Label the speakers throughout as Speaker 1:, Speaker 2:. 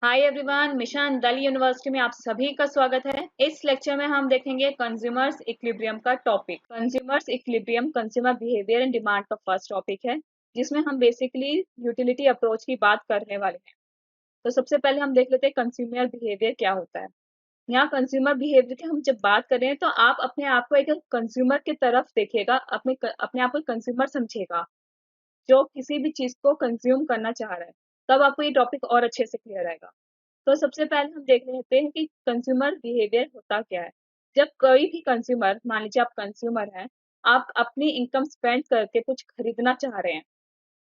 Speaker 1: Hi everyone, mission दल university में आप सभी का स्वागत है। इस लेक्चर में हम देखेंगे कंज्यूमर्स इक्विलिब्रियम का topic. Consumers equilibrium consumer behaviour and demand का फर्स्ट टॉपिक है, जिसमें हम बेसिकली यूटिलिटी अप्रोच की बात करने वाले हैं। तो सबसे पहले हम देख लेते हैं कंज्यूमर बिहेवियर क्या होता है। यहाँ कंज्यूमर बिहेवियर की हम जब बात कर रहे हैं तो आप अपने आप को एक कंज्यूमर की तरफ देखिएगा, अपने आप को कंज्यूमर समझिएगा जो किसी भी चीज को कंज्यूम करना चाह रहा है। तब आपको ये टॉपिक और अच्छे से क्लियर आएगा। तो सबसे पहले हम देख लेते हैं कि कंज्यूमर बिहेवियर होता क्या है। जब कोई भी कंज्यूमर, मान लीजिए आप कंज्यूमर हैं, आप अपनी इनकम स्पेंड करके कुछ खरीदना चाह रहे हैं,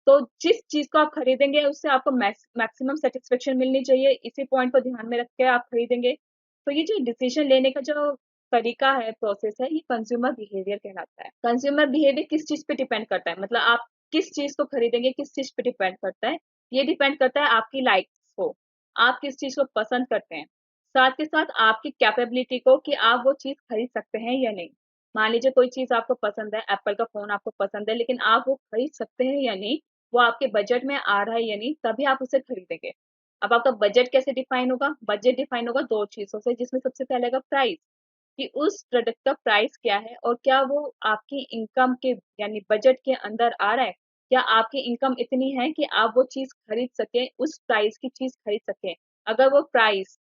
Speaker 1: तो जिस चीज को आप खरीदेंगे उससे आपको मैक्सिमम सेटिस्फेक्शन मिलनी चाहिए। इसी पॉइंट को ध्यान में रख के आप खरीदेंगे। तो ये जो डिसीजन लेने का जो तरीका है, प्रोसेस है, ये कंज्यूमर बिहेवियर कहलाता है। कंज्यूमर बिहेवियर किस चीज पे डिपेंड करता है, मतलब आप किस चीज को खरीदेंगे किस चीज पे डिपेंड करता है। ये डिपेंड करता है आपकी लाइक्स को, आप किस चीज को पसंद करते हैं, साथ के साथ आपकी कैपेबिलिटी को कि आप वो चीज खरीद सकते हैं या नहीं। मान लीजिए कोई चीज आपको पसंद है, एप्पल का फोन आपको पसंद है, लेकिन आप वो खरीद सकते हैं या नहीं, वो आपके बजट में आ रहा है या नहीं, तभी आप उसे खरीदेंगे। अब आपका बजट कैसे डिफाइन होगा? बजट डिफाइन होगा दो चीजों से, जिसमें सबसे पहले आएगा प्राइस, कि उस प्रोडक्ट का प्राइस क्या है और क्या वो आपकी इनकम के यानी बजट के अंदर आ रहा है। क्या आपकी इनकम इतनी है कि आप वो चीज खरीद सके, उस प्राइस की चीज खरीद सके। अगर वो प्राइस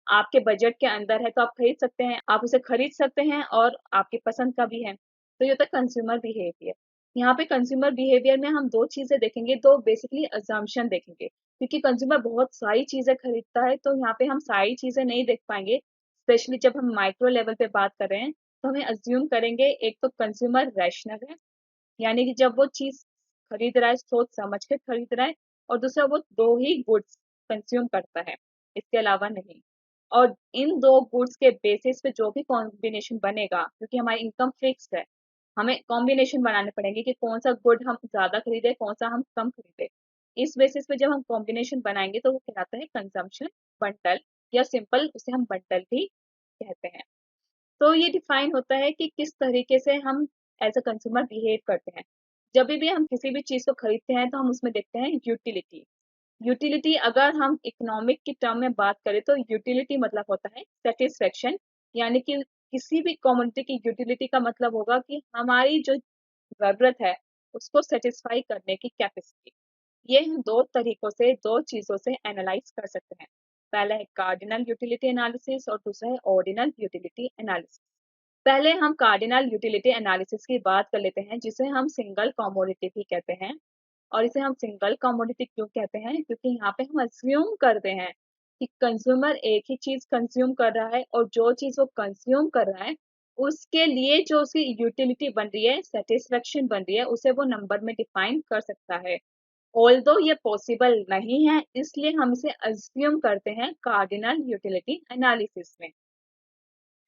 Speaker 1: आपके बजट के अंदर है तो आप खरीद सकते हैं, आप उसे खरीद सकते हैं और आपकी पसंद का भी है। तो ये होता है कंज्यूमर बिहेवियर। यहाँ पे कंज्यूमर बिहेवियर में हम दो चीजें देखेंगे, दो बेसिकली अजम्पशन देखेंगे, क्योंकि कंज्यूमर बहुत सारी चीजें खरीदता है, तो यहाँ पे हम सारी चीजें नहीं देख पाएंगे। स्पेशली जब हम माइक्रो लेवल पे बात कर रहे हैं तो हमें अज्यूम करेंगे, एक तो कंज्यूमर रैशनल है, यानी कि जब वो चीज खरीद रहा है सोच समझ के खरीद रहा है, और दूसरा वो दो ही गुड्स कंज्यूम करता है, इसके अलावा नहीं। और इन दो गुड्स के बेसिस पे जो भी कॉम्बिनेशन बनेगा, क्योंकि हमारी इनकम फिक्स्ड है, हमें कॉम्बिनेशन बनाने पड़ेंगे कि कौन सा गुड हम ज्यादा खरीदे, कौन सा हम कम खरीदे। इस बेसिस पे जब हम कॉम्बिनेशन बनाएंगे तो वो कहलाता है कंजम्पशन बंडल, या सिंपल उसे हम बंडल भी कहते हैं। तो ये डिफाइन होता है कि किस तरीके से हम एज अ कंज्यूमर बिहेव करते हैं। जब भी हम किसी भी चीज को खरीदते हैं तो हम उसमें देखते हैं यूटिलिटी। यूटिलिटी अगर हम इकोनॉमिक की टर्म में बात करें तो यूटिलिटी मतलब होता है सेटिस्फेक्शन, यानी कि किसी भी कम्युनिटी की यूटिलिटी का मतलब होगा कि हमारी जो जरूरत है उसको सेटिस्फाई करने की कैपेसिटी। ये हम दो तरीकों से, दो चीजों से एनालाइज कर सकते हैं। पहला है कार्डिनल यूटिलिटी एनालिसिस और दूसरा है ऑर्डिनल यूटिलिटी एनालिसिस। पहले हम कार्डिनल यूटिलिटी एनालिसिस की बात कर लेते हैं, जिसे हम सिंगल कमोडिटी भी कहते हैं। और इसे हम सिंगल कमोडिटी क्यों कहते हैं? क्योंकि यहाँ पे हम अज्यूम करते हैं कि कंज्यूमर एक ही चीज कंज्यूम कर रहा है, और जो चीज वो कंज्यूम कर रहा है उसके लिए जो उसकी यूटिलिटी बन रही है, सेटिस्फेक्शन बन रही है, उसे वो नंबर में डिफाइन कर सकता है। ऑल्दो ये पॉसिबल नहीं है, इसलिए हम इसे अज्यूम करते हैं कार्डिनल यूटिलिटी एनालिसिस में।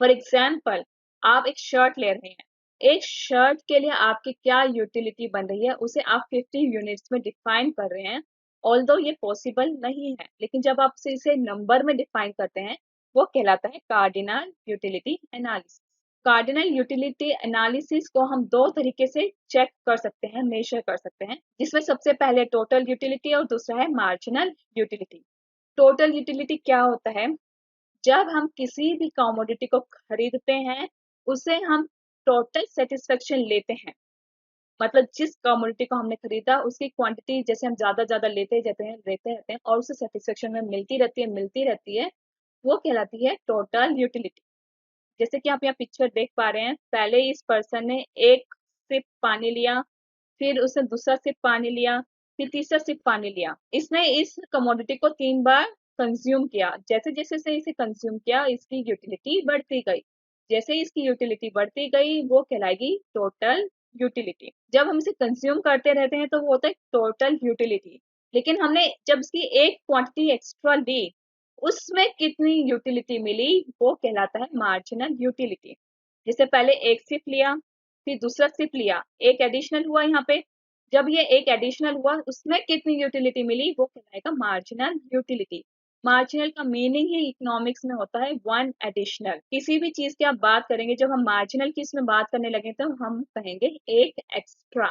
Speaker 1: फॉर एग्जाम्पल, आप एक शर्ट ले रहे हैं, एक शर्ट के लिए आपकी क्या यूटिलिटी बन रही है उसे आप 50 यूनिट्स में डिफाइन कर रहे हैं। ऑल्दो ये पॉसिबल नहीं है, लेकिन जब आप इसे नंबर में डिफाइन करते हैं वो कहलाता है cardinal utility analysis. Cardinal utility analysis को हम दो तरीके से चेक कर सकते हैं, मेजर कर सकते हैं, जिसमें सबसे पहले टोटल यूटिलिटी और दूसरा है मार्जिनल यूटिलिटी। टोटल यूटिलिटी क्या होता है? जब हम किसी भी कमोडिटी को खरीदते हैं उसे हम टोटल सेटिस्फेक्शन लेते हैं, मतलब जिस कमोडिटी को हमने खरीदा उसकी क्वांटिटी जैसे हम ज्यादा ज्यादा लेते रहते हैं और उसे सेटिस्फेक्शन में मिलती रहती है, वो कहलाती है टोटल यूटिलिटी। जैसे कि आप यहाँ पिक्चर देख पा रहे हैं, पहले इस पर्सन ने एक सिप पानी लिया, फिर उसने दूसरा सिप पानी लिया, फिर तीसरा सिप पानी लिया। इसने इस कमोडिटी को 3 बार कंज्यूम किया। जैसे जैसे से इसे कंज्यूम किया इसकी यूटिलिटी बढ़ती गई। जैसे इसकी यूटिलिटी बढ़ती गई वो कहलाएगी टोटल यूटिलिटी। जब हम इसे कंज्यूम करते रहते हैं तो वो होता है टोटल यूटिलिटी। लेकिन हमने जब इसकी एक क्वांटिटी एक्स्ट्रा ली, उसमें कितनी यूटिलिटी मिली वो कहलाता है मार्जिनल यूटिलिटी। जैसे पहले एक सिप लिया, फिर दूसरा सिप लिया, एक एडिशनल हुआ यहाँ पे। जब ये एक एडिशनल हुआ उसमें कितनी यूटिलिटी मिली वो कहलाएगा मार्जिनल यूटिलिटी। मार्जिनल का मीनिंग ही इकोनॉमिक्स में होता है वन एडिशनल। किसी भी चीज की आप बात करेंगे, जब हम मार्जिनल की इसमें बात करने लगे तो हम कहेंगे एक एक्स्ट्रा।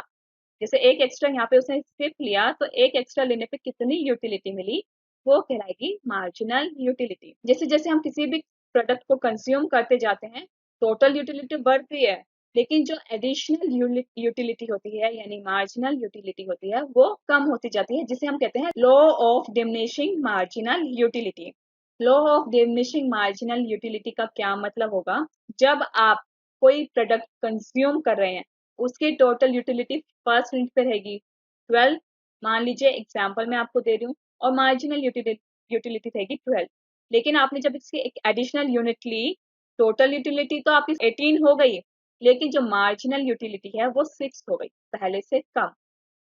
Speaker 1: जैसे एक एक्स्ट्रा यहाँ पे उसने सिप लिया तो एक एक्स्ट्रा लेने पे कितनी यूटिलिटी मिली वो कहलाएगी मार्जिनल यूटिलिटी। जैसे जैसे हम किसी भी प्रोडक्ट को कंज्यूम करते जाते हैं, टोटल यूटिलिटी बढ़ती है, लेकिन जो एडिशनल यूटिलिटी होती है यानी मार्जिनल यूटिलिटी होती है वो कम होती जाती है, जिसे हम कहते हैं law of diminishing marginal utility. Law of diminishing marginal utility का क्या मतलब होगा? जब आप कोई प्रोडक्ट कंज्यूम कर रहे हैं, उसकी टोटल यूटिलिटी फर्स्ट यूनिट पे रहेगी 12, मान लीजिए एग्जाम्पल मैं आपको दे रही हूँ, और मार्जिनल यूटिलिटी रहेगी 12। लेकिन आपने जब इसकी एक एडिशनल यूनिट ली, टोटल यूटिलिटी तो आपकी 18 हो गई, लेकिन जो मार्जिनल यूटिलिटी है वो 6 हो गई, पहले से कम।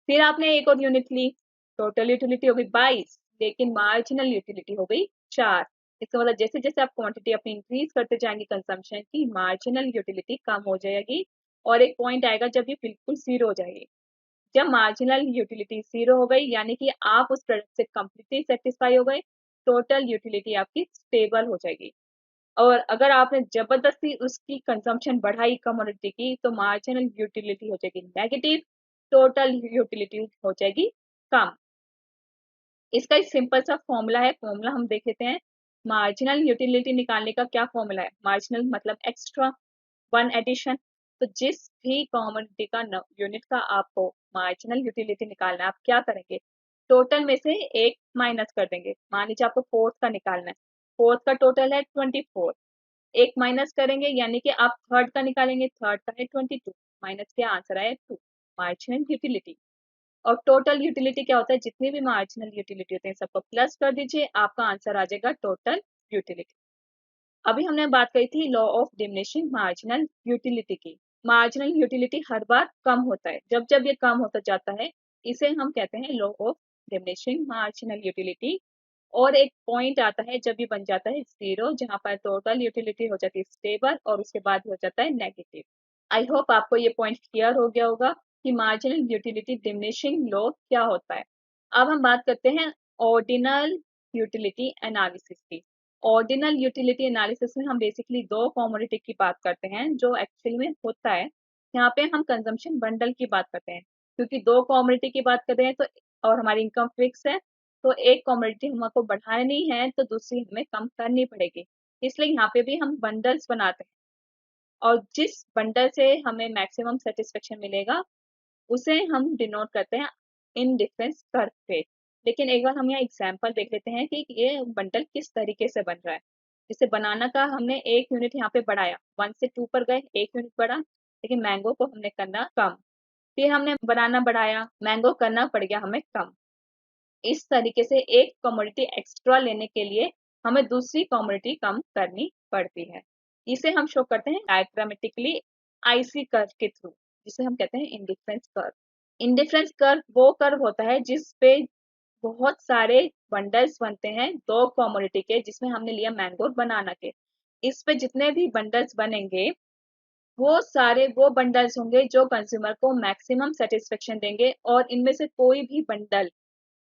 Speaker 1: फिर आपने एक और यूनिट ली, टोटल यूटिलिटी हो गई 22, लेकिन मार्जिनल यूटिलिटी हो गई 4। इसका मतलब जैसे जैसे आप क्वांटिटी अपनी इंक्रीज करते जाएंगे कंजम्पशन की, मार्जिनल यूटिलिटी कम हो जाएगी, और एक पॉइंट आएगा जब ये बिल्कुल जीरो हो जाएगी। जब मार्जिनल यूटिलिटी जीरो हो गई यानी कि आप उस प्रोडक्ट से कंप्लीटली सेटिस्फाई हो गए, टोटल यूटिलिटी आपकी स्टेबल हो जाएगी। और अगर आपने जबरदस्ती उसकी कंजम्पशन बढ़ाई कमोडिटी की, तो मार्जिनल यूटिलिटी हो जाएगी नेगेटिव, टोटल यूटिलिटी हो जाएगी कम। इसका एक सिंपल सा फॉर्मूला है, फॉर्मूला हम देख लेते हैं। मार्जिनल यूटिलिटी निकालने का क्या फॉर्मूला है? मार्जिनल मतलब एक्स्ट्रा, वन एडिशन। तो जिस भी कमोडिटी का यूनिट का आपको मार्जिनल यूटिलिटी निकालना है, आप क्या करेंगे? टोटल में से एक माइनस कर देंगे। मान लीजिए आपको फोर्थ का निकालना है, फोर्थ का टोटल है 24, एक माइनस करेंगे यानी कि आप थर्ड का निकालेंगे, थर्ड का है 22, माइनस के आंसर आए 2, मार्जिनल यूटिलिटी। और टोटल यूटिलिटी क्या होता है? जितनी भी मार्जिनल यूटिलिटी होते हैं सबको प्लस कर दीजिए, आपका आंसर आ जाएगा टोटल यूटिलिटी। अभी हमने बात करी थी law of diminishing marginal utility की। मार्जिनल यूटिलिटी हर बार कम होता है, जब जब ये कम होता जाता है इसे हम कहते हैं law of diminishing marginal utility. और एक पॉइंट आता है जब ये बन जाता है जीरो, जहां पर टोटल यूटिलिटी हो जाती है स्टेबल और उसके बाद हो जाता है नेगेटिव। आई होप आपको ये पॉइंट क्लियर हो गया होगा कि मार्जिनल यूटिलिटी डिमिनिशिंग लॉ क्या होता है। अब हम बात करते हैं ऑर्डिनल यूटिलिटी एनालिसिस की। ऑर्डिनल यूटिलिटी एनालिसिस में हम बेसिकली दो कमोडिटी की बात करते हैं जो एक्चुअल में होता है। यहाँ पे हम कंजम्पशन बंडल की बात करते हैं, क्योंकि दो कमोडिटी की बात कर रहे हैं तो, और हमारी इनकम फिक्स है, तो एक कमोडिटी हमको बढ़ानी है तो दूसरी हमें कम करनी पड़ेगी। इसलिए यहाँ पे भी हम बंडल्स बनाते हैं, और जिस बंडल से हमें मैक्सिमम सेटिस्फेक्शन मिलेगा उसे हम डिनोट करते हैं इन डिफरेंस कर्व पे। लेकिन एक बार हम यहाँ एग्जांपल देख लेते हैं कि ये बंडल किस तरीके से बन रहा है। जैसे बनाना का हमने एक यूनिट यहाँ पे बढ़ाया, 1 से 2 पर गए, एक यूनिट बढ़ा, लेकिन मैंगो को हमने करना कम। फिर हमने बनाना बढ़ाया, मैंगो करना पड़ गया हमें कम। इस तरीके से एक कमोडिटी एक्स्ट्रा लेने के लिए हमें दूसरी कमोडिटी कम करनी पड़ती है। इसे हम शो करते हैं डायग्रामेटिकली आईसी कर्व के थ्रू, जिसे हम कहते हैं इंडिफरेंस कर्व। इंडिफरेंस कर्व वो कर्व होता है जिस पे बहुत सारे बंडल्स बनते हैं दो कमोडिटी के, जिसमें हमने लिया मैंगो और बनाना के। इस पे जितने भी बंडल्स बनेंगे वो सारे वो बंडल्स होंगे जो कंज्यूमर को मैक्सिमम सेटिस्फेक्शन देंगे, और इनमें से कोई भी बंडल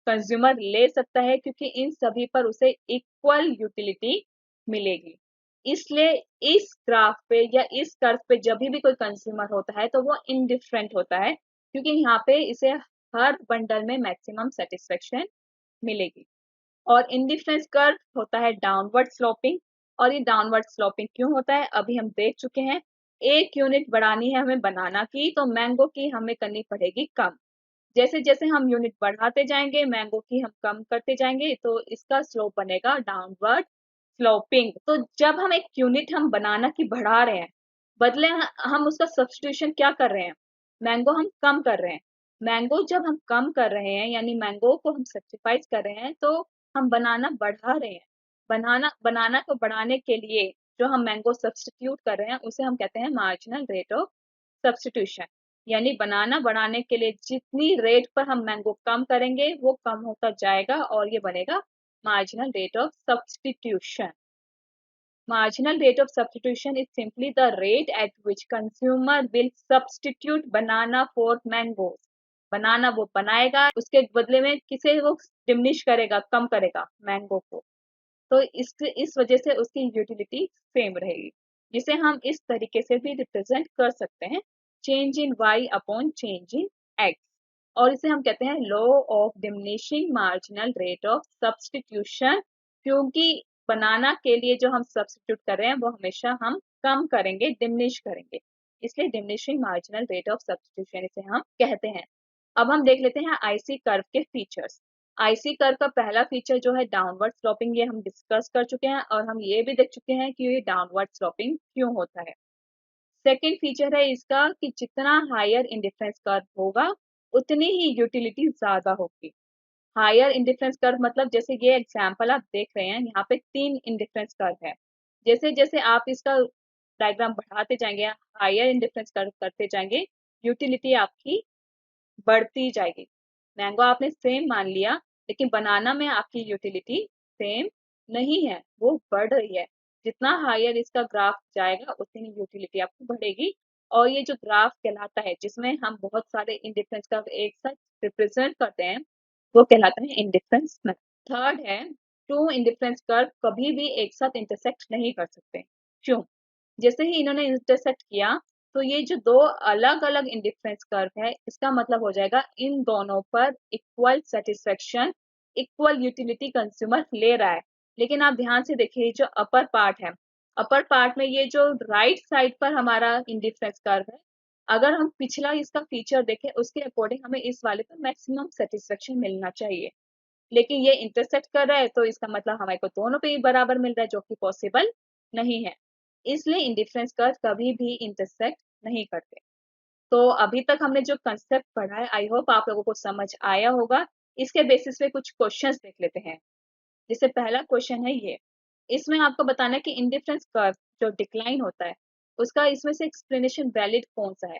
Speaker 1: कंज्यूमर ले सकता है क्योंकि इन सभी पर उसे इक्वल यूटिलिटी मिलेगी। इसलिए इस ग्राफ पे या इस कर्व पे जब भी कोई कंज्यूमर होता है तो वो इनडिफरेंट होता है, क्योंकि यहाँ पे इसे हर बंडल में मैक्सिमम सेटिस्फेक्शन मिलेगी। और इनडिफरेंस कर्व होता है डाउनवर्ड स्लोपिंग। और ये डाउनवर्ड स्लोपिंग क्यों होता है अभी हम देख चुके हैं। एक यूनिट बढ़ानी है हमें बनाना की, तो मैंगो की हमें करनी पड़ेगी कम। जैसे जैसे हम यूनिट बढ़ाते जाएंगे मैंगो की हम कम करते जाएंगे, तो इसका स्लोप बनेगा डाउनवर्ड स्लोपिंग। तो जब हम एक यूनिट हम बनाना की बढ़ा रहे हैं, बदले हम उसका सब्स्टिट्यूशन क्या कर रहे हैं? मैंगो हम कम कर रहे हैं। मैंगो जब हम कम कर रहे हैं यानी मैंगो को हम सेक्रीफाइस कर रहे हैं, तो हम बनाना बढ़ा रहे हैं। बनाना को बढ़ाने के लिए जो हम मैंगो सब्स्टिट्यूट कर रहे हैं उसे हम कहते हैं मार्जिनल रेट ऑफ सब्स्टिट्यूशन। यानी बनाना बढ़ाने के लिए जितनी रेट पर हम मैंगो कम करेंगे वो कम होता जाएगा, और ये बनेगा marginal rate of substitution. Marginal rate of substitution is simply the rate at which consumer will substitute banana for mangoes. बनाना वो बनाएगा, उसके बदले में किसे वो डिमिनिश करेगा, कम करेगा मैंगो को। तो इस वजह से उसकी यूटिलिटी सेम रहेगी, जिसे हम इस तरीके से भी रिप्रेजेंट कर सकते हैं, change in y upon change in x। और इसे हम कहते हैं law of diminishing marginal rate of substitution, क्योंकि बनाना के लिए जो हम सब्सटीट्यूट कर रहे हैं वो हमेशा हम कम करेंगे, डिमिनिश करेंगे, इसलिए diminishing marginal rate of substitution इसे हम कहते हैं। अब हम देख लेते हैं आईसी कर्व के फीचर्स। आईसी कर्व का पहला फीचर जो है डाउनवर्ड स्लोपिंग, ये हम डिस्कस कर चुके हैं और हम ये भी देख चुके हैं कि ये डाउनवर्ड स्लोपिंग क्यों होता है। सेकेंड फीचर है इसका कि जितना हायर इंडिफरेंस कर्व होगा उतनी ही यूटिलिटी ज्यादा होगी। हायर इंडिफरेंस कर्व मतलब जैसे ये एग्जांपल आप देख रहे हैं, यहाँ पे 3 इंडिफरेंस कर्व है। जैसे जैसे आप इसका डायग्राम बढ़ाते जाएंगे, हायर इंडिफरेंस कर्व करते जाएंगे, यूटिलिटी आपकी बढ़ती जाएगी। मैंगो आपने सेम मान लिया, लेकिन बनाना में आपकी यूटिलिटी सेम नहीं है, वो बढ़ रही है। जितना हायर इसका ग्राफ जाएगा उतनी यूटिलिटी आपको बढ़ेगी। और ये जो ग्राफ कहलाता है जिसमें हम बहुत सारे इंडिफरेंस कर्व एक साथ रिप्रेजेंट करते हैं, वो कहलाता है इंडिफरेंस मेथड। थर्ड है, टू इंडिफरेंस कर्व कभी भी एक साथ इंटरसेक्ट नहीं कर सकते। क्यों? जैसे ही इन्होंने इंटरसेक्ट किया तो ये जो दो अलग अलग इंडिफरेंस कर्व है, इसका मतलब हो जाएगा इन दोनों पर equal satisfaction, equal utility consumer ले रहा है। लेकिन आप ध्यान से देखिए जो अपर पार्ट है, अपर पार्ट में ये जो राइट साइड पर हमारा इंडिफरेंस कर्व है, अगर हम पिछला इसका फीचर देखें उसके अकॉर्डिंग हमें इस वाले पर मैक्सिमम सेटिस्फेक्शन मिलना चाहिए, लेकिन ये इंटरसेक्ट कर रहा है तो इसका मतलब हमारे को दोनों पे ही बराबर मिल रहा है, जो कि पॉसिबल नहीं है। इसलिए इंडिफरेंस कर्व कभी भी इंटरसेक्ट नहीं करते। तो अभी तक हमने जो कंसेप्ट पढ़ा है, आई होप आप लोगों को समझ आया होगा। इसके बेसिस पे कुछ क्वेश्चंस देख लेते हैं। जैसे पहला क्वेश्चन है ये, इसमें आपको बताना है कि इंडिफरेंस कर्व जो डिक्लाइन होता है उसका इसमें से एक्सप्लेनेशन वैलिड कौन सा है।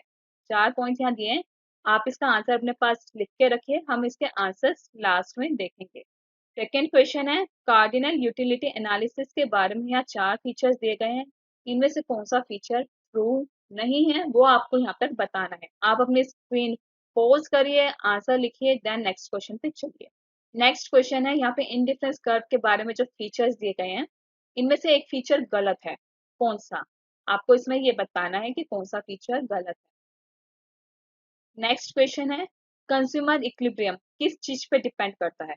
Speaker 1: 4 पॉइंट यहाँ दिए हैं, आप इसका आंसर अपने पास लिख के रखिए, हम इसके आंसर्स लास्ट में देखेंगे। सेकेंड क्वेश्चन है, कार्डिनल यूटिलिटी एनालिसिस के बारे में यहाँ 4 फीचर्स दिए गए हैं, इनमें से कौन सा फीचर ट्रू नहीं है वो आपको यहाँ पर बताना है। आप अपनी स्क्रीन पॉज करिए, आंसर लिखिए, देन नेक्स्ट क्वेश्चन पे चलिए। नेक्स्ट क्वेश्चन है, यहाँ पे इंडिफरेंस कर्व के बारे में जो फीचर्स दिए गए हैं इनमें से एक फीचर गलत है, कौन सा? आपको इसमें ये बताना है कि कौन सा फीचर गलत है। नेक्स्ट क्वेश्चन है, कंज्यूमर इक्विलिब्रियम किस चीज पे डिपेंड करता है।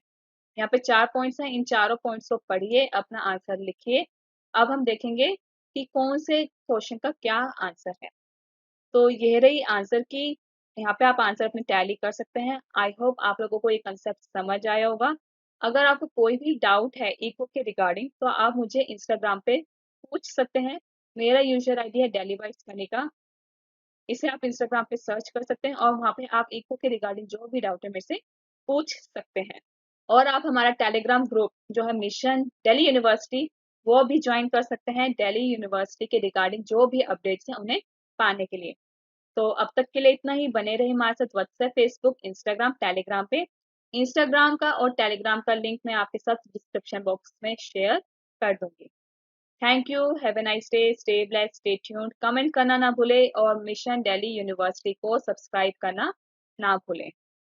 Speaker 1: यहाँ पे 4 पॉइंट्स हैं, इन चारों पॉइंट्स को पढ़िए, अपना आंसर लिखिए। अब हम देखेंगे कि कौन से क्वेश्चन का क्या आंसर है। तो ये रही आंसर की, यहाँ पे आप आंसर अपने टैली कर सकते हैं। आई होप आप लोगों को ये कंसेप्ट समझ आया होगा। अगर आपको कोई भी डाउट है इको के रिगार्डिंग तो आप मुझे इंस्टाग्राम पे पूछ सकते हैं। मेरा यूजर आईडी है डेली बाइट्स कनिका, इसे आप इंस्टाग्राम पे सर्च कर सकते हैं और वहाँ पे आप इको के रिगार्डिंग जो भी डाउट है मेरे से पूछ सकते हैं। और आप हमारा टेलीग्राम ग्रुप जो है मिशन दिल्ली यूनिवर्सिटी, वो भी ज्वाइन कर सकते हैं दिल्ली यूनिवर्सिटी के रिगार्डिंग जो भी अपडेट्स हैं उन्हें पाने के लिए। तो अब तक के लिए इतना ही, बने रहे हमारे साथ व्हाट्सएप, फेसबुक, इंस्टाग्राम, टेलीग्राम पे। इंस्टाग्राम का और टेलीग्राम का लिंक मैं आपके साथ डिस्क्रिप्शन बॉक्स में शेयर कर दूंगी। Thank you, have a nice day, stay blessed, stay tuned. Comment करना ना भूले और मिशन दिल्ली यूनिवर्सिटी को सब्सक्राइब करना ना भूलें।